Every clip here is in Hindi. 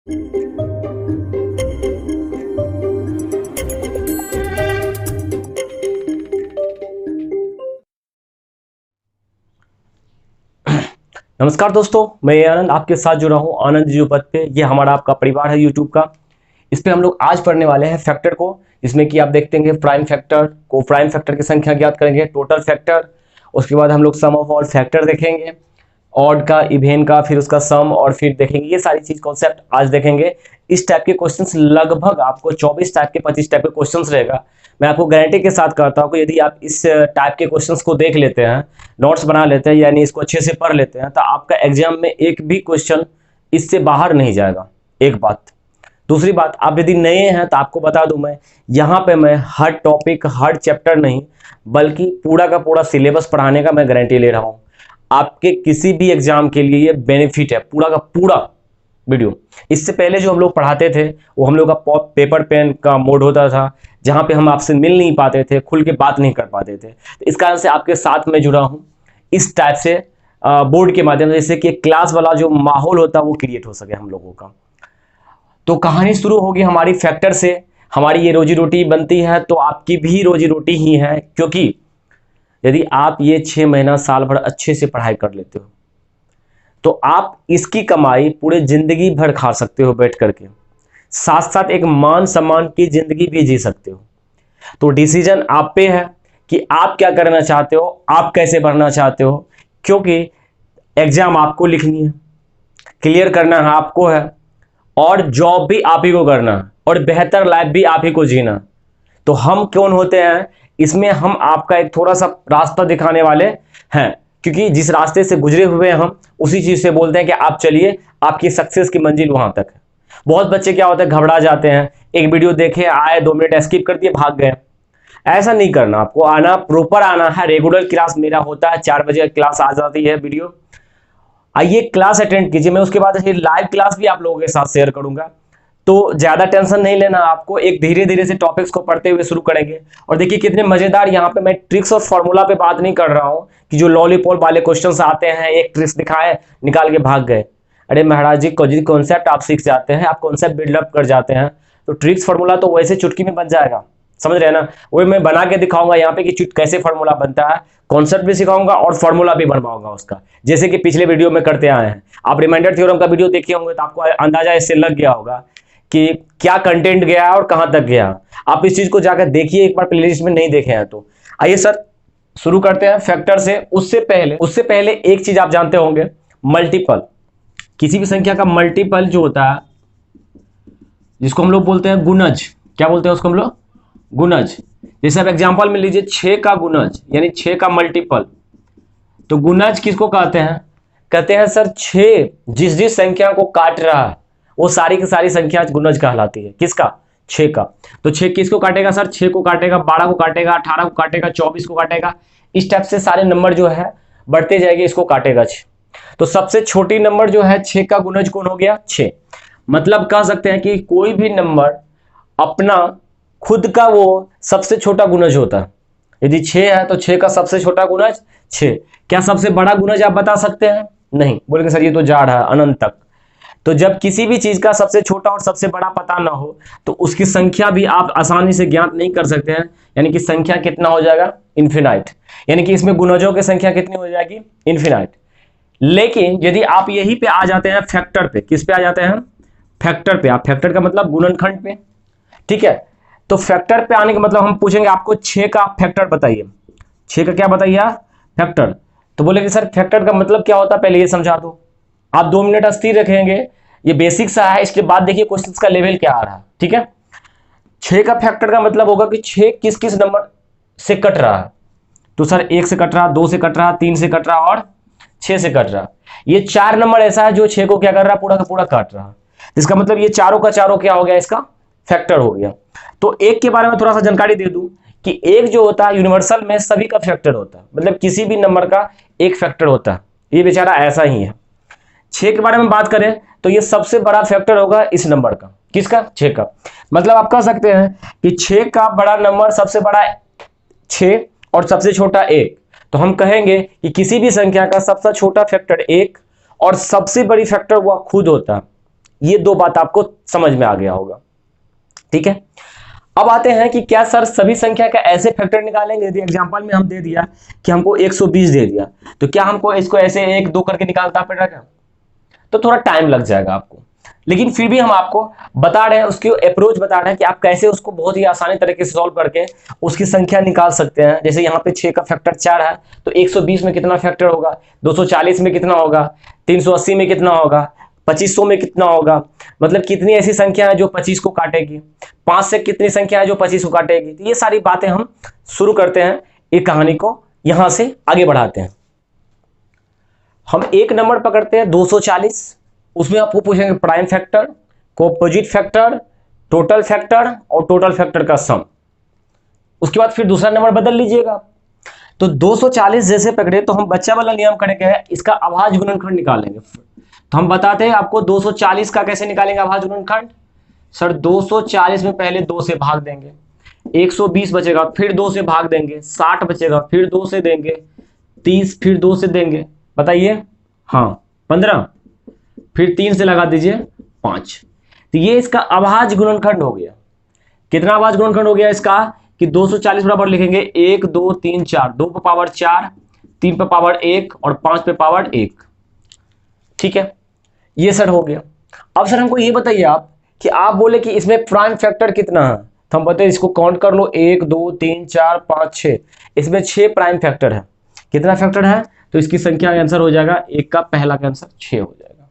नमस्कार दोस्तों, मैं आनंद आपके साथ जुड़ा हूं आनंद जीवपथ पे। ये हमारा आपका परिवार है यूट्यूब का। इस पे हम लोग आज पढ़ने वाले हैं फैक्टर को, जिसमें कि आप देखते हैं प्राइम फैक्टर को, प्राइम फैक्टर की संख्या ज्ञात करेंगे, टोटल फैक्टर, उसके बाद हम लोग सम ऑफ ऑल फैक्टर देखेंगे, ऑड का, इवेन का, फिर उसका सम, और फिर देखेंगे ये सारी चीज कॉन्सेप्ट आज देखेंगे। इस टाइप के क्वेश्चंस लगभग आपको 24 टाइप के 25 टाइप के क्वेश्चंस रहेगा। मैं आपको गारंटी के साथ कहता हूं कि यदि आप इस टाइप के क्वेश्चंस को देख लेते हैं, नोट्स बना लेते हैं, यानी इसको अच्छे से पढ़ लेते हैं, तो आपका एग्जाम में एक भी क्वेश्चन इससे बाहर नहीं जाएगा। एक बात। दूसरी बात, आप यदि नए हैं तो आपको बता दूं, मैं यहाँ पे मैं हर टॉपिक, हर चैप्टर नहीं, बल्कि पूरा का पूरा सिलेबस पढ़ाने का मैं गारंटी ले रहा हूँ। आपके किसी भी एग्जाम के लिए ये बेनिफिट है, पूरा का पूरा वीडियो। इससे पहले जो हम लोग पढ़ाते थे वो हम लोग का पेपर पेन का मोड होता था, जहां पे हम आपसे मिल नहीं पाते थे, खुल के बात नहीं कर पाते थे। तो इस कारण से आपके साथ में जुड़ा हूं इस टाइप से बोर्ड के माध्यम से, जिससे कि क्लास वाला जो माहौल होता है वो क्रिएट हो सके हम लोगों का। तो कहानी शुरू होगी हमारी फैक्टर से। हमारी ये रोजी रोटी बनती है, तो आपकी भी रोजी रोटी ही है, क्योंकि यदि आप ये 6 महीना साल भर अच्छे से पढ़ाई कर लेते हो तो आप इसकी कमाई पूरे जिंदगी भर खा सकते हो बैठ करके, साथ साथ एक मान सम्मान की जिंदगी भी जी सकते हो। तो डिसीजन आप पे है कि आप क्या करना चाहते हो, आप कैसे बढ़ना चाहते हो, क्योंकि एग्जाम आपको लिखनी है, क्लियर करना है आपको है, और जॉब भी आप ही को करना है, और बेहतर लाइफ भी आप ही को जीना। तो हम कौन होते हैं इसमें? हम आपका एक थोड़ा सा रास्ता दिखाने वाले हैं, क्योंकि जिस रास्ते से गुजरे हुए हैं हम उसी चीज से बोलते हैं कि आप चलिए, आपकी सक्सेस की मंजिल वहां तक है। बहुत बच्चे क्या होता है, घबरा जाते हैं, एक वीडियो देखे, आए, 2 मिनट स्किप कर दिए, भाग गए। ऐसा नहीं करना, आपको आना, प्रॉपर आना है। रेगुलर क्लास मेरा होता है, 4 बजे क्लास आ जाती है वीडियो, आइए क्लास अटेंड कीजिए। मैं उसके बाद लाइव क्लास भी आप लोगों के साथ शेयर करूंगा। तो ज्यादा टेंशन नहीं लेना आपको, एक धीरे धीरे से टॉपिक्स को पढ़ते हुए शुरू करेंगे। और देखिए कितने मजेदार, यहाँ पे मैं ट्रिक्स और फॉर्मूला पे बात नहीं कर रहा हूं कि जो लॉलीपॉप वाले क्वेश्चंस आते हैं, एक ट्रिक्स दिखाए, निकाल के भाग गए। अरे महाराज जी, कॉन्सेप्ट आप सीख जाते हैं, आप कॉन्सेप्ट बिल्डअप कर जाते हैं, तो ट्रिक्स फॉर्मूला तो वैसे चुटकी में बन जाएगा। समझ रहे हैं ना? वही मैं बना के दिखाऊंगा यहाँ पे कि कैसे फॉर्मूला बनता है, कॉन्सेप्ट भी सिखाऊंगा और फॉर्मूला भी बनवाऊंगा उसका, जैसे कि पिछले वीडियो में करते आए हैं। आप रिमाइंडर थ्योरम का वीडियो देखे होंगे तो आपको अंदाजा इससे लग गया होगा कि क्या कंटेंट गया और कहां तक गया। आप इस चीज को जाकर देखिए एक बार, प्लेलिस्ट में नहीं देखे हैं तो। आइए सर शुरू करते हैं फैक्टर से। उससे पहले एक चीज आप जानते होंगे, मल्टीपल। किसी भी संख्या का मल्टीपल जो होता है, जिसको हम लोग बोलते हैं गुणज, क्या बोलते हैं उसको हम लोग? गुणज। जैसे आप एग्जांपल में लीजिए 6 का गुणज, यानी 6 का मल्टीपल। तो गुणज किसको कहते हैं? कहते हैं सर 6 जिस जिस संख्या को काट रहा है वो सारी की सारी संख्या गुणज कहलाती है। किसका? 6 का। तो 6 किसको काटेगा सर? 6 को काटेगा, 12 को काटेगा, 18 को काटेगा, 24 को काटेगा। इस टाइप से सारे नंबर जो है बढ़ते जाएंगे, इसको काटेगा 6। तो सबसे छोटी नंबर जो है 6 का गुणज कौन हो गया? 6। मतलब कह सकते हैं कि कोई भी नंबर अपना खुद का वो सबसे छोटा गुणज होता है। यदि 6 है तो 6 का सबसे छोटा गुणज 6। क्या सबसे बड़ा गुणज आप बता सकते हैं? नहीं। बोलेंगे सर ये तो जा रहा है अनंत तक। तो जब किसी भी चीज का सबसे छोटा और सबसे बड़ा पता ना हो तो उसकी संख्या भी आप आसानी से ज्ञात नहीं कर सकते हैं, यानी कि संख्या कितना हो जाएगा? इन्फिनाइट। यानी कि इसमें गुणजों की संख्या कितनी हो जाएगी? इन्फिनाइट। लेकिन यदि आप यहीं पे आ जाते हैं फैक्टर पे, किस पे आ जाते हैं? फैक्टर पे। आप फैक्टर का मतलब गुणनखंड पे, ठीक है। तो फैक्टर पे आने का मतलब हम पूछेंगे आपको 6 का फैक्टर बताइए। 6 का क्या बताइए आप? फैक्टर। तो बोलेंगे सर फैक्टर का मतलब क्या होता है, पहले ये समझा दो। आप 2 मिनट अस्थिर रखेंगे, ये बेसिक सा है, इसके बाद देखिए क्वेश्चन का लेवल क्या आ रहा है, ठीक है। 6 का फैक्टर का मतलब होगा कि 6 किस किस नंबर से कट रहा है। तो सर 1 से कट रहा, 2 से कट रहा, 3 से कट रहा और 6 से कट रहा। ये 4 नंबर ऐसा है जो 6 को क्या कर रहा है? पूरा का पूरा काट रहा। इसका मतलब ये चारों का चारों क्या हो गया? इसका फैक्टर हो गया। तो एक के बारे में थोड़ा सा जानकारी दे दूं कि एक जो होता है यूनिवर्सल में सभी का फैक्टर होता है, मतलब किसी भी नंबर का एक फैक्टर होता है। ये बेचारा ऐसा ही है। 6 के बारे में बात करें तो ये सबसे बड़ा फैक्टर होगा इस नंबर का। किसका? 6 का। मतलब आप कह सकते हैं कि 6 का बड़ा नंबर सबसे बड़ा 6 और सबसे छोटा 1। तो हम कहेंगे कि किसी भी संख्या का सबसे छोटा फैक्टर 1 और सबसे बड़ी फैक्टर वह खुद होता है ये दो बात आपको समझ में आ गया होगा। ठीक है, अब आते हैं कि क्या सर सभी संख्या का ऐसे फैक्टर निकालेंगे? यदि एग्जांपल में हम दे दिया कि हमको 120 दे दिया, तो क्या हमको इसको ऐसे 1 2 करके निकालना पड़ेगा? तो थोड़ा टाइम लग जाएगा आपको, लेकिन फिर भी हम आपको बता रहे हैं, उसकी अप्रोच बता रहे हैं कि आप कैसे उसको बहुत ही आसानी तरीके से सॉल्व करके उसकी संख्या निकाल सकते हैं। जैसे यहाँ पे 6 का फैक्टर 4 है, तो 120 में कितना फैक्टर होगा, 240 में कितना होगा, 380 में कितना होगा, 2500 में कितना होगा, मतलब कितनी ऐसी संख्या है जो 25 को काटेगी, 5 से कितनी संख्या है जो 25 को काटेगी। तो ये सारी बातें हम शुरू करते हैं, एक कहानी को यहां से आगे बढ़ाते हैं। हम एक नंबर पकड़ते हैं 240, उसमें आपको पूछेंगे prime factor, composite factor, total factor और टोटल फैक्टर का सम। उसके बाद फिर दूसरा नंबर बदल लीजिएगा। तो 240 जैसे पकड़े तो हम बच्चा वाला नियम करेंगे, इसका अभाज्य गुणनखंड निकालेंगे। तो हम बताते हैं आपको 240 का कैसे निकालेंगे अभाज्य गुणनखंड। सर 240 में पहले 2 से भाग देंगे, 120 बचेगा, फिर 2 से भाग देंगे, 60 बचेगा, फिर 2 से देंगे, 30, फिर 2 से देंगे, बताइए, हाँ 15, फिर 3 से लगा दीजिए 5। तो ये इसका अभाज्य गुणनखंड हो गया। कितना अभाज्य गुणनखंड हो गया इसका कि 240 बराबर लिखेंगे 1 2 3 4, 2 पे पावर 4, 3 पे पावर 1 और 5 पे पावर 1। ठीक है, ये सर हो गया। अब सर हमको ये बताइए आप कि आप बोले कि इसमें प्राइम फैक्टर कितना है, तो हम बताइए इसको काउंट कर लो, 1 2 3 4 5 6, इसमें 6 प्राइम फैक्टर है। कितना फैक्टर है, तो इसकी संख्या का आंसर हो जाएगा, एक का पहला का आंसर 6 हो जाएगा।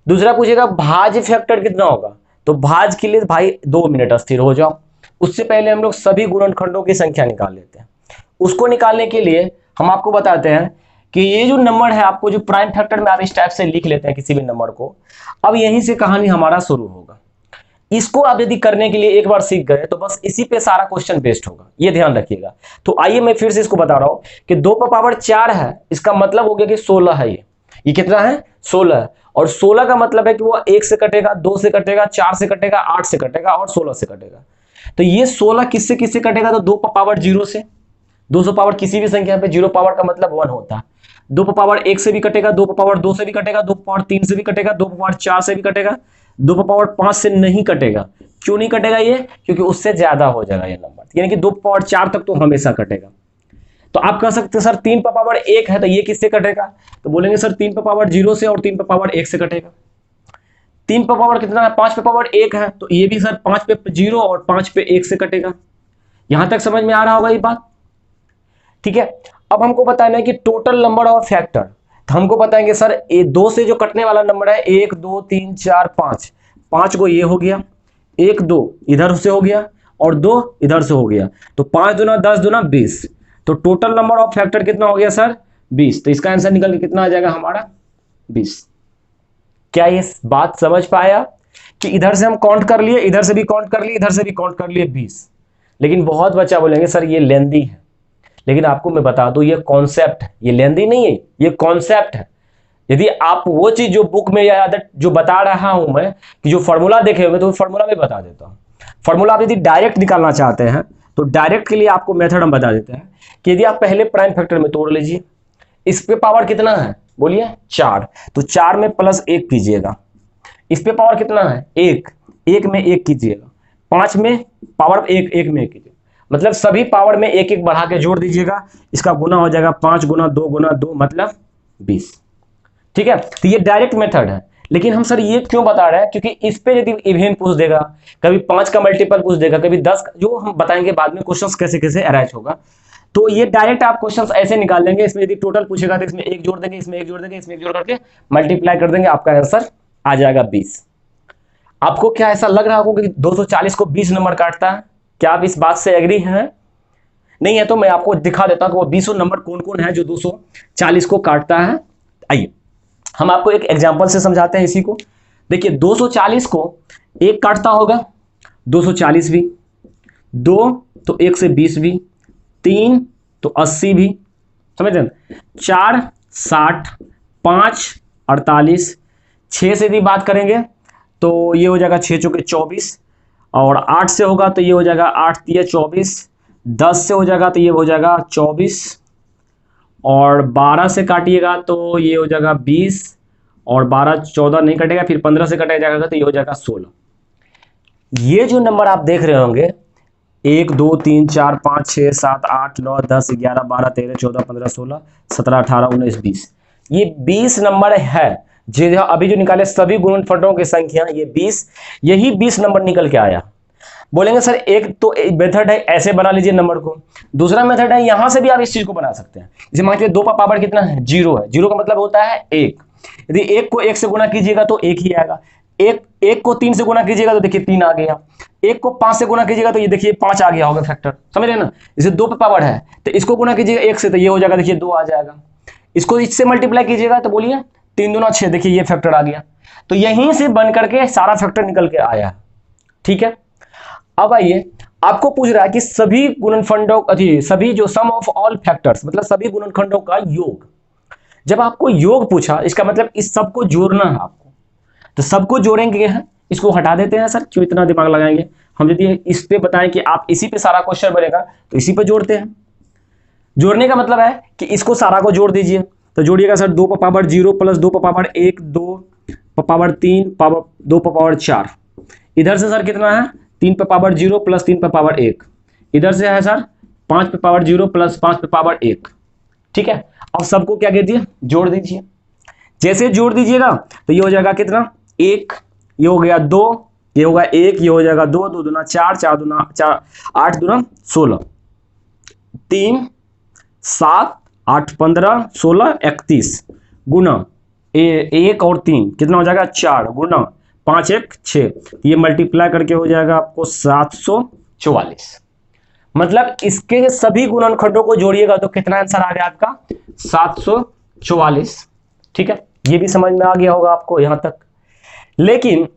दूसरा पूछेगा भाज्य फैक्टर कितना होगा, तो भाज्य के लिए भाई 2 मिनट स्थिर हो जाओ। उससे पहले हम लोग सभी गुणनखंडों की संख्या निकाल लेते हैं। उसको निकालने के लिए हम आपको बताते हैं कि ये जो नंबर है, आपको जो प्राइम फैक्टर में आप इस टाइप से लिख लेते हैं किसी भी नंबर को। अब यहीं से कहानी हमारा शुरू होगा। इसको आप यदि करने के लिए एक बार सीख गए तो बस इसी पे सारा क्वेश्चन बेस्ड होगा, ये ध्यान रखिएगा। तो आइए मैं फिर से इसको बता रहा हूं कि 2 पर पावर 4 है, इसका मतलब हो गया कि 16 है। ये कितना है, 16 है। और 16 का मतलब है कि वो 1 से कटेगा, 2 से कटेगा, 4 से कटेगा, 8 से कटेगा और 16 से कटेगा। तो ये 16 किससे किससे कटेगा, तो 2 पर पावर 0 से। 200 पावर किसी भी संख्या पे 0 पावर का मतलब 1 होता है। 2 पर पावर 1 से भी कटेगा, 2 पर पावर 2 से भी कटेगा, 2 पर पावर 3 से भी कटेगा, 2 पर पावर 4 से भी कटेगा, 2 पर पावर 5 से नहीं कटेगा। क्यों नहीं कटेगा ये, क्योंकि उससे ज्यादा हो जाएगा ये नंबर, यानी कि 2 पर पावर 4 तक तो हमेशा कटेगा। तो आप कह सकते हैं सर 3 पर पावर 1 है तो ये किससे कटेगा, तो बोलेंगे सर 3 पर पावर 0 से और 3 पर पावर 1 से कटेगा। 3 पर पावर कितना है, 5 पे पावर 1 है, तो ये भी सर 5 पे 0 और 5 पे 1 से कटेगा। यहां तक समझ में आ रहा होगा ये बात। ठीक है, अब हमको बताना है कि टोटल नंबर ऑफ फैक्टर। तो हमको बताएंगे सर ये 2 से जो कटने वाला नंबर है 1 2 3 4 5, 5 को ये हो गया, 1 2 इधर से हो गया और 2 इधर से हो गया, तो 5 दूना 10 दूना 20। तो टोटल नंबर ऑफ फैक्टर कितना हो गया सर, 20। तो इसका आंसर निकल के कितना आ जाएगा हमारा, 20। क्या ये बात समझ पाया कि इधर से हम काउंट कर लिए, इधर से भी काउंट कर लिए, इधर से भी काउंट कर लिए 20। लेकिन बहुत बच्चा बोलेंगे सर ये लेंदी है, लेकिन आपको मैं बता दूं ये कॉन्सेप्ट है, ये लेंदी नहीं है, ये कॉन्सेप्ट है। यदि आप वो चीज जो बुक में या जो बता रहा हूं मैं कि जो फॉर्मूला देखे होंगे तो फॉर्मूला में बता देता हूं। फॉर्मूला आप यदि डायरेक्ट निकालना चाहते हैं तो डायरेक्ट के लिए आपको मेथड हम बता देते हैं कि यदि आप पहले प्राइम फैक्टर में तोड़ लीजिए, इस पे पावर कितना है बोलिए 4, तो 4 में प्लस 1 कीजिएगा। इस पे पावर कितना है 1, 1 में 1 कीजिएगा। 5 में पावर 1, 1 में 1 कीजिएगा, मतलब सभी पावर में 1 1 बढ़ा के जोड़ दीजिएगा। इसका गुना हो जाएगा 5 गुना 2 गुना 2 मतलब 20। ठीक है, तो ये डायरेक्ट मेथड है। लेकिन हम सर ये क्यों बता रहे हैं, क्योंकि इस पे यदि इवेन पूछ देगा, कभी 5 का मल्टीपल पूछ देगा, कभी 10 का, जो हम बताएंगे बाद में क्वेश्चंस कैसे कैसे अरेंज होगा। तो ये डायरेक्ट आप क्वेश्चंस ऐसे निकाल लेंगे। इसमें यदि टोटल पूछेगा तो इसमें 1 जोड़ देंगे, इसमें 1 जोड़ देंगे, इसमें 1 जोड़ करके मल्टीप्लाई कर देंगे, आपका आंसर आ जाएगा 20। आपको क्या ऐसा लग रहा होगा कि 240 को 20 नंबर काटता है? क्या आप इस बात से एग्री हैं? नहीं है तो मैं आपको दिखा देता हूं कि वो 20 नंबर कौन कौन है जो 240 को काटता है। आइए हम आपको एक एग्जांपल से समझाते हैं इसी को। देखिए 240 को 1 काटता होगा, 240 भी, 2 तो 1 से 20 भी, 3 तो 80 भी, समझ रहे, 4 60, 5 48, 6 से यदि बात करेंगे तो ये हो जाएगा 6 चौके 24, और 8 से होगा तो ये हो जाएगा 8 तिया 24, 10 से हो जाएगा तो ये हो जाएगा 24, और 12 से काटिएगा तो ये हो जाएगा 20, और 12 14 नहीं कटेगा, फिर 15 से कटेगा जाएगा तो ये हो जाएगा 16। ये जो नंबर आप देख रहे होंगे 1 2 3 4 5 6 7 8 9 10 11 12 13 14 15 16 17 18 19 20, ये 20 नंबर है। जो अभी जो निकाले सभी गुणनफलों की संख्या ये 20, यही 20 नंबर निकल के आया। बोलेंगे सर एक तो मेथड है ऐसे बना लीजिए नंबर को, दूसरा मेथड है यहां से भी आप इस चीज को बना सकते हैं। जैसे मान लीजिए 2 का पावर कितना है, 0 है, 0 का मतलब होता है 1। यदि 1 को 1 से गुना कीजिएगा तो 1 ही आएगा। एक को 3 से गुना कीजिएगा तो देखिए 3 आ गया। 1 को 5 से गुना कीजिएगा तो ये देखिए 5 आ गया होगा फैक्टर, समझ रहे ना। जैसे 2 पे पावर है तो इसको गुना कीजिएगा 1 से तो ये हो जाएगा, देखिए 2 आ जाएगा। इसको इससे मल्टीप्लाई कीजिएगा तो बोलिए 3 दूना 6, देखिए ये फैक्टर आ गया। तो यहीं से बन करके सारा फैक्टर निकल के आया, ठीक है। अब आइए आपको पूछ रहा है कि सभी गुणनफलों सभी जो सम ऑफ ऑल फैक्टर्स मतलब सभी गुणनखंडों का योग। जब आपको योग पूछा इसका मतलब इस सबको जोड़ना है आपको, तो सबको जोड़ेंगे हैं, इसको हटा देते हैं। सर क्यों इतना दिमाग लगाएंगे, हम यदि इस पे बताएं कि आप इसी पे सारा क्वेश्चन बनेगा तो इसी पे जोड़ते हैं। जोड़ने का मतलब है कि इसको सारा को जोड़ दीजिए, तो जोड़िएगा सर 2 पर पावर 0 प्लस 2 पर पावर 1 2 पर पावर 3 पावर 2 पर पावर 4। इधर से सर कितना है 3 पे पावर 0 प्लस 3 पे पावर 1। इधर से है सर 5 पे पावर 0 प्लस 5 पे पावर 1, ठीक है। अब सबको क्या कीजिए जोड़ दीजिए। जैसे जोड़ दीजिएगा तो ये हो जाएगा कितना 1, ये हो गया 2, ये होगा 1, ये हो जाएगा 2 2 दूना 4 4 दूना 4 8 दूना 16 3 7 8 15 16 31 गुना 1 और 3 कितना हो जाएगा 4 गुना 5 1 6, ये मल्टीप्लाई करके हो जाएगा आपको 744। मतलब इसके सभी गुणनखंडों को जोड़िएगा तो कितना आंसर आ गया आपका 744, ठीक है। ये भी समझ में आ गया होगा आपको यहां तक। लेकिन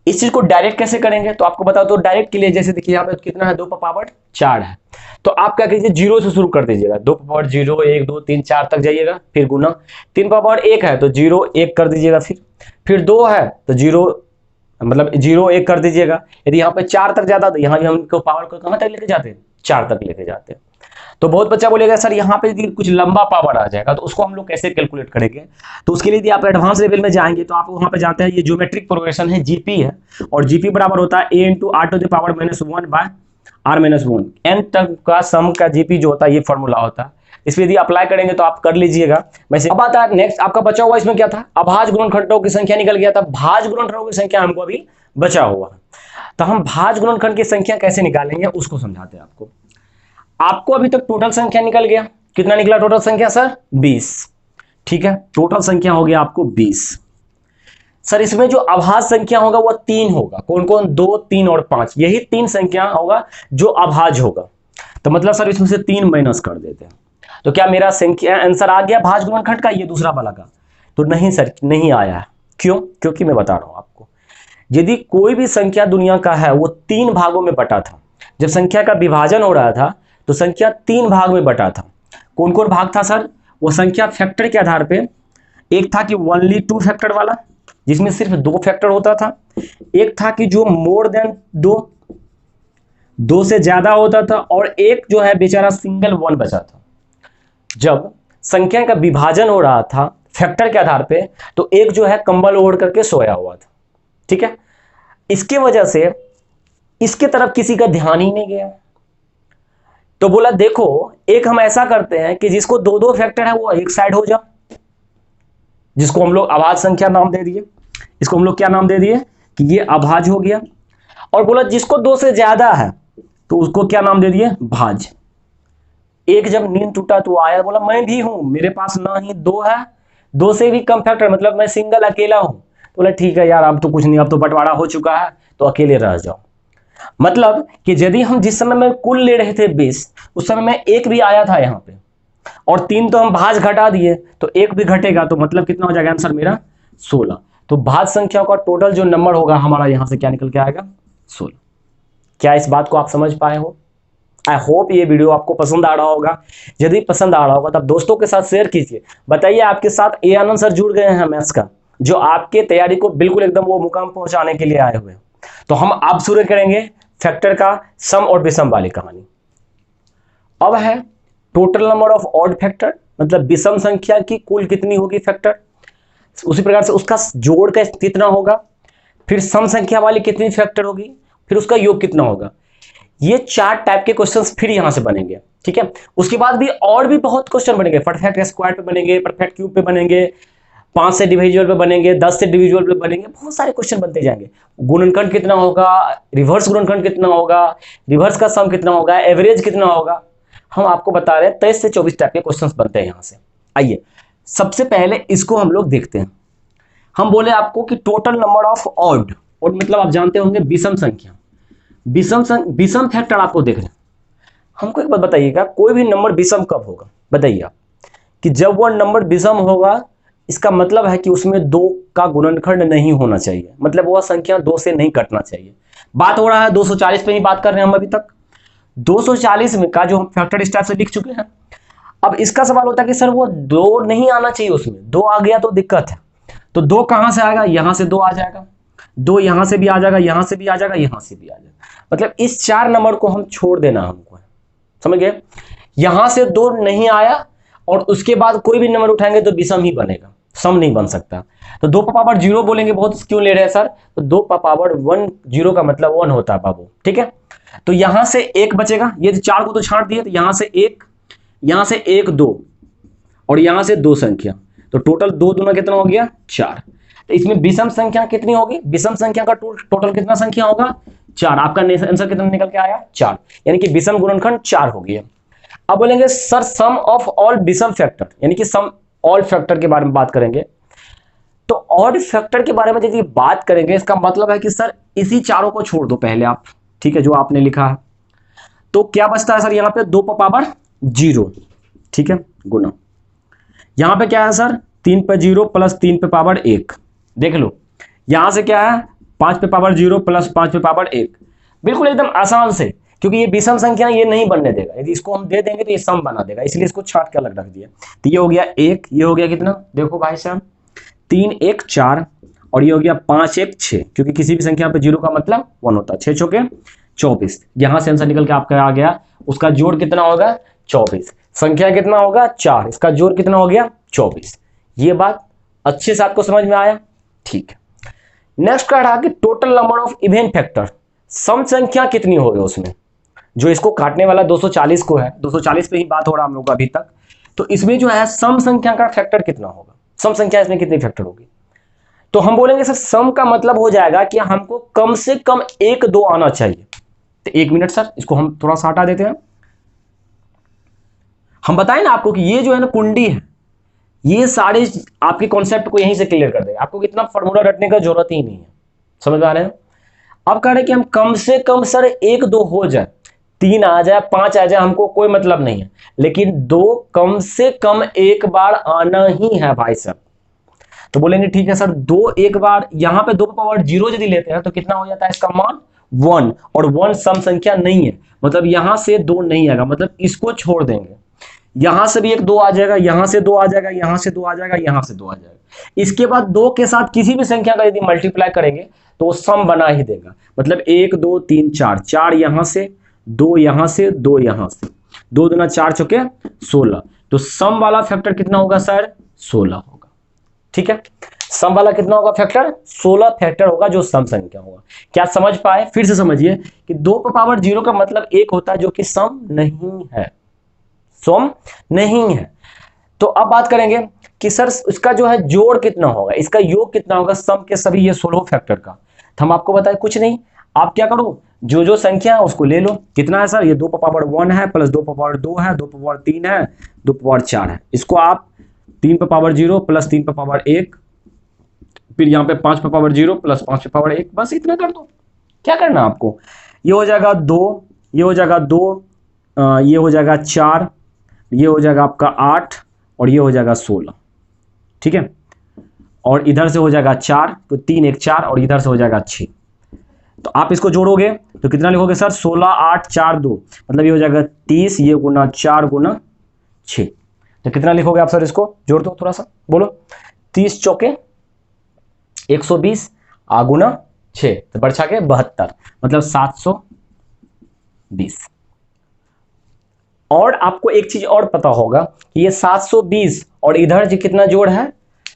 इस चीज को डायरेक्ट कैसे करेंगे तो आपको बताओ। तो डायरेक्ट के लिए जैसे देखिए यहां पे कितना है 2 पर पावर 4 है, तो आप क्या कीजिए 0 से शुरू कर दीजिएगा। 2 पर पावर 0 1 2 3 4 तक जाइएगा, फिर गुना। 3 पर पावर 1 है तो 0 1 कर दीजिएगा, फिर 2 है तो 0 मतलब 0 1 कर दीजिएगा। यदि यहाँ पे 4 तक जाता तो यहाँ भी हम पावर को कहां तक लेके जाते हैं 4 तक लेके जाते हैं। तो बहुत बच्चा बोलेगा सर यहाँ पे यदि कुछ लंबा पावर आ जाएगा तो उसको हम लोग कैसे कैलकुलेट करेंगे। तो उसके लिए यदि आप एडवांस लेवल में जाएंगे तो आप वहां पे जानते हैं ये ज्योमेट्रिक प्रोग्रेशन है, जीपी है, और जीपी बराबर होता है a into R to the power -1 by r - 1। n तक का सम का जीपी जो होता है ये फॉर्मूला होता है। इसलिए यदि अप्लाई करेंगे तो आप कर लीजिएगा। वैसे अब आता है नेक्स्ट आपका बचा हुआ, इसमें क्या था अभाज्य गुणनखंडों की संख्या निकल गया था, भाज्य गुणनखंडों की संख्या हमको अभी बचा हुआ है। तो हम भाज्य गुणनखंड की संख्या कैसे निकालेंगे उसको समझाते हैं आपको। आपको अभी तक टोटल संख्या निकल गया, कितना निकला टोटल संख्या सर 20, ठीक है। टोटल संख्या हो गया आपको 20। सर इसमें जो अभाज्य संख्या होगा वो 3 होगा, कौन कौन 2 3 और 5, यही 3 संख्या होगा जो अभाज्य होगा। तो मतलब सर इसमें से 3 माइनस कर देते हैं। तो क्या मेरा संख्या आंसर आ गया भाज्य गुणनखंड का ये दूसरा वाला का? तो नहीं सर नहीं आया है। क्यों? क्योंकि मैं बता रहा हूं आपको, यदि कोई भी संख्या दुनिया का है वो 3 भागों में बटा था। जब संख्या का विभाजन हो रहा था तो संख्या 3 भाग में बटा था। कौन कौन भाग था सर? वो संख्या फैक्टर के आधार पे, एक था कि ओनली 2 फैक्टर वाला जिसमें सिर्फ 2 फैक्टर होता था, एक था कि जो मोर देन 2 से ज्यादा होता था, और एक जो है बेचारा सिंगल 1 बचा था। जब संख्या का विभाजन हो रहा था फैक्टर के आधार पे तो एक जो है कंबल ओढ़ करके सोया हुआ था, ठीक है। इसके वजह से इसके तरफ किसी का ध्यान ही नहीं गया। तो बोला देखो एक हम ऐसा करते हैं कि जिसको 2 फैक्टर है वो एक साइड हो जाओ, जिसको हम लोग अभाज्य संख्या नाम दे दिए। इसको हम लोग क्या नाम दे दिए कि ये अभाज्य हो गया। और बोला जिसको 2 से ज्यादा है तो उसको क्या नाम दे दिए भाज्य। एक जब नींद टूटा तो आया, बोला मैं भी हूं, मेरे पास ना ही 2 है, 2 से भी कम फैक्टर, मतलब मैं सिंगल अकेला हूं। तो बोला ठीक है यार अब तो कुछ नहीं, अब तो बंटवारा हो चुका है तो अकेले रह जाओ। मतलब कि यदि हम जिस समय में कुल ले रहे थे 20 उस समय में एक भी आया था यहाँ पे, और 3 तो हम भाज्य घटा दिए तो एक भी घटेगा, तो मतलब कितना हो जाएगा आंसर मेरा 16। तो भाज्य संख्या का टोटल जो नंबर होगा हमारा यहां से क्या निकल के आएगा 16। क्या इस बात को आप समझ पाए हो? आई होप ये वीडियो आपको पसंद आ रहा होगा। यदि पसंद आ रहा होगा तब दोस्तों के साथ शेयर कीजिए। बताइए आपके साथ ए आनंद सर जुड़ गए हैं मैथ्स का, जो आपके तैयारी को बिल्कुल एकदम वो मुकाम पहुंचाने के लिए आए हुए हैं। तो हम अब शुरू करेंगे फैक्टर का सम और विषम वाली कहानी। अब है total number of odd factor, मतलब विषम संख्या की कुल कितनी होगी फैक्टर। उसी प्रकार से उसका जोड़ का कितना होगा, फिर सम संख्या वाली कितनी फैक्टर होगी, फिर उसका योग कितना होगा। ये 4 टाइप के क्वेश्चंस फिर यहां से बनेंगे, ठीक है। उसके बाद भी और भी बहुत क्वेश्चन बनेंगे, परफेक्ट स्क्वायर पे बनेंगे, परफेक्ट क्यूब पे बनेंगे, 5 से डिविजिबल पे बनेंगे, 10 से डिविजिबल पे बनेंगे, बहुत सारे क्वेश्चन बनते जाएंगे। गुणनखंड कितना होगा, रिवर्स गुणनखंड कितना होगा, रिवर्स का सम कितना होगा, एवरेज कितना होगा, हम आपको बता रहे हैं 23 से 24 टाइप के क्वेश्चन बनते हैं यहां से। आइए सबसे पहले इसको हम लोग देखते हैं। हम बोले आपको कि टोटल नंबर ऑफ ऑड, और मतलब आप जानते होंगे विषम संख्या, विषम फैक्टर आपको देख रहे हैं। हमको एक बात बताइएगा, कोई भी नंबर विषम कब होगा, बताइए आप, कि जब वह नंबर विषम होगा, इसका मतलब है कि उसमें 2 का गुणनखंड नहीं होना चाहिए, मतलब वह संख्या 2 से नहीं कटना चाहिए। बात हो रहा है 240 पे ही बात कर रहे हैं हम अभी तक। 240 में का जो हम फैक्टर इस टाइप से लिख चुके हैं। अब इसका सवाल होता है कि सर वो 2 नहीं आना चाहिए, उसमें 2 आ गया तो दिक्कत है। तो 2 कहां से आएगा, यहां से 2 आ जाएगा, 2 यहां से भी आ जाएगा, यहां से भी आ जाएगा, यहां से भी आ जाएगा। मतलब इस 4 नंबर को हम छोड़ देना हमको, समझ गए। यहां से 2 नहीं आया और उसके बाद कोई भी नंबर उठाएंगे तो विषम ही बनेगा, सम नहीं बन सकता। तो 2 का पावर 0 बोलेंगे, बहुत क्यों ले रहे हैं सर, तो 2 का पावर 1, 0 का मतलब 1 होता है बाबू, ठीक है। तो यहां से 1 बचेगा, ये 4 को तो छांट दिए, तो यहां से 1, यहां से 1 2 और यहां से 2 संख्या, तो टोटल 2 दूना कितना हो गया 4। तो इसमें विषम संख्या कितनी होगी, विषम संख्या का टोटल कितना संख्या होगा 4। आपका आंसर कितना निकल के आया 4, यानी कि विषम गुणनखंड 4 हो गया। अब बोलेंगे सर सम ऑफ ऑल विषम फैक्टर, यानी कि सम ऑल फैक्टर के बारे में बात करेंगे। तो ऑड फैक्टर के बारे में यदि बात करेंगे, इसका मतलब है कि सर इसी चारों को छोड़ दो पहले आप, ठीक है, जो आपने लिखा है। तो क्या बचता है सर, यहां पे 2 का पावर 0, ठीक है, गुना, यहां पे क्या है सर 3 पे 0 प्लस 3 पे पावर 1, देख लो। यहां से क्या है 5 पे पावर 0 प्लस 5 पे पावर 1, बिल्कुल एकदम आसान से, क्योंकि ये विषम संख्या ये नहीं बनने देगा, यदि इसको हम दे देंगे तो ये सम बना देगा, इसलिए इसको छाट के अलग रख दिया। तो ये हो गया 1, ये हो गया कितना, देखो भाई साहब 3 1 4, और ये हो गया 5 1 6, क्योंकि किसी भी संख्या पे 0 का मतलब 1 होता है। 6 चौके 24, यहां से आंसर निकल के आपका आ गया। उसका जोड़ कितना होगा 24, संख्या कितना होगा 4, इसका जोड़ कितना हो गया 24। ये बात अच्छे से आपको समझ में आया, ठीक है। नेक्स्ट कह रहा कि total number of even factor, सम संख्या कितनी होगी उसमें, जो इसको काटने वाला 240 को है, 240 पे ही बात हो रहा हम लोग अभी तक। तो इसमें जो है सम संख्या का फैक्टर कितना होगा, सम संख्या इसमें कितनी फैक्टर होगी। तो हम बोलेंगे सर सम का मतलब हो जाएगा कि हमको कम से कम 1 2 आना चाहिए। तो 1 मिनट सर, इसको हम थोड़ा सा हटा देते हैं। हम बताएं ना आपको कि ये जो है ना कुंडी है, ये सारे आपके कॉन्सेप्ट को यहीं से क्लियर कर देगा, आपको इतना फॉर्मूला रटने का जरूरत ही नहीं है, समझ आ रहे हैं। अब कह रहे हैं कि हम कम से कम सर 1 2 हो जाए, 3 आ जाए 5 आ जाए, हमको कोई मतलब नहीं है, लेकिन 2 कम से कम एक बार आना ही है भाई साहब। तो बोलेंगे ठीक है सर 2 एक बार, यहां पे 2 पावर 0 यदि लेते हैं तो कितना हो जाता है इसका मान 1, और 1 सम संख्या नहीं है, मतलब यहां से 2 नहीं आएगा, मतलब इसको छोड़ देंगे। यहां से भी एक 2 आ जाएगा, यहां से 2 आ जाएगा, यहां से 2 आ जाएगा, यहां से 2 आ जाएगा। इसके बाद 2 के साथ किसी भी संख्या का यदि मल्टीप्लाई करेंगे तो वो सम बना ही देगा, मतलब 1 2 3 4, 4 यहां से 2 यहां से 2 यहां से, 2 दूना 4 चौके 16। तो सम वाला फैक्टर कितना होगा सर 16 होगा, ठीक है। सम वाला कितना होगा फैक्टर 16 फैक्टर होगा, जो सम संख्या होगा। क्या समझ पाए, फिर से समझिए कि 2 पे पावर 0 का मतलब 1 होता है, जो कि सम नहीं है, सम नहीं है। तो अब बात करेंगे कि सर इसका जो है जोड़ कितना होगा, इसका योग कितना होगा सम के सभी ये 16 फैक्टर का। तो हम आपको बताएं कुछ नहीं, आप क्या करो जो जो संख्या है उसको ले लो। कितना है सर, ये 2 पावर 1 है, प्लस 2 पावर 2 है, 2 पावर 3 है, 2 पावर 4 है। इसको आप 3 पे पावर 0 प्लस 3 पे पावर 1, फिर यहाँ पे 5 पे पावर 0 प्लस 5 पे पावर 1, बस इतना कर दो। क्या करना आपको, ये हो जाएगा 2, ये हो जाएगा 2, ये हो जाएगा 4, ये हो जाएगा आपका 8, और ये हो जाएगा 16, ठीक है। और इधर से हो जाएगा 4, तो 3 1 4, और इधर से हो जाएगा 6। तो आप इसको जोड़ोगे तो कितना लिखोगे सर 16 8 4 2, मतलब ये हो जाएगा 30, ये गुना 4 गुना 6। तो कितना लिखोगे आप सर, इसको जोड़ दो थोड़ा सा, बोलो 30 चौके 120 गुना 6, तो बढ़ा के 72, मतलब 720। और आपको एक चीज और पता होगा कि ये 720 और इधर जो कितना जोड़ है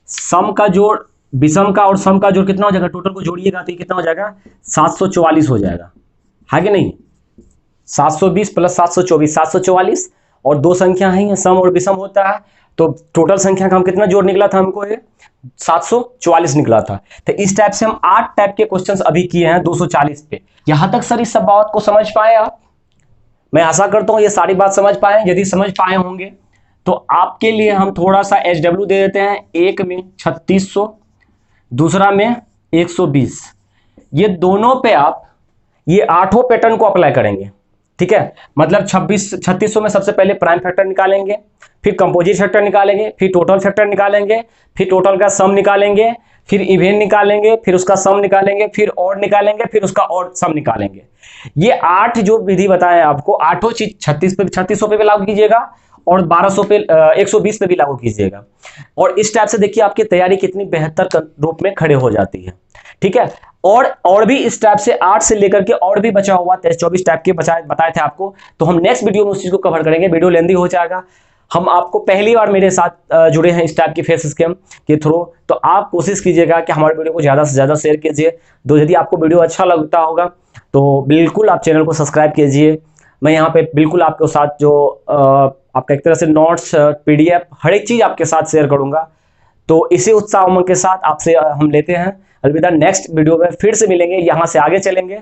सम का जोड़, विषम का और सम का जोड़ कितना हो जाएगा, टोटल को जोड़िएगा तो ये कितना हो जाएगा, 744 हो जाएगा, है कि नहीं। 720 प्लस 724, 744, और दो संख्या है सम और विषम होता है, तो टोटल संख्या का हम कितना जोड़ निकला था, हमको ये 744 निकला था। तो इस टाइप से हम 8 टाइप के क्वेश्चंस अभी किए हैं 240 पे। यहां तक सर इस सब बात को समझ पाए आप? मैं आशा करता हूं ये सारी बात समझ पाए। यदि समझ पाए होंगे तो आपके लिए हम थोड़ा सा HW दे देते हैं। एक में 3600, दूसरा में 120, ये दोनों पे आप ये आठों पैटर्न को अप्लाई करेंगे, ठीक है। मतलब 3600 में सबसे पहले प्राइम फैक्टर निकालेंगे, फिर कंपोजिट फैक्टर निकालेंगे, फिर टोटल फैक्टर निकालेंगे, फिर टोटल का सम निकालेंगे, फिर इवेन निकालेंगे, फिर उसका सम निकालेंगे, फिर ऑड निकालेंगे, फिर उसका ऑड सम निकालेंगे। ये 8 जो विधि बताए आपको, आठों चीज 3600 पे भी लागू कीजिएगा और 1200 पे 120 पे भी लागू कीजिएगा। और इस टाइप से देखिए आपकी तैयारी कितनी बेहतर रूप में खड़े हो जाती है, ठीक है। और भी इस टाइप से 8 से लेकर के और भी बचा हुआ 23-24 टाइप के बताए थे आपको, तो हम नेक्स्ट वीडियो में उस चीज को कवर करेंगे। वीडियो लेंदी हो जाएगा। हम आपको पहली बार मेरे साथ जुड़े हैं इस टाइप के फेस स्कैम के थ्रू, तो आप कोशिश कीजिएगा कि हमारे वीडियो को ज्यादा से ज्यादा शेयर कीजिए। तो यदि आपको वीडियो अच्छा लगता होगा तो बिल्कुल आप चैनल को सब्सक्राइब कीजिए। मैं यहाँ पे बिल्कुल आपके साथ जो आपका एक तरह से नोट्स, PDF, हर एक चीज आपके साथ शेयर करूंगा। तो इसी उत्साह उमंग के साथ आपसे हम लेते हैं अलविदा। नेक्स्ट वीडियो में फिर से मिलेंगे, यहां से आगे चलेंगे।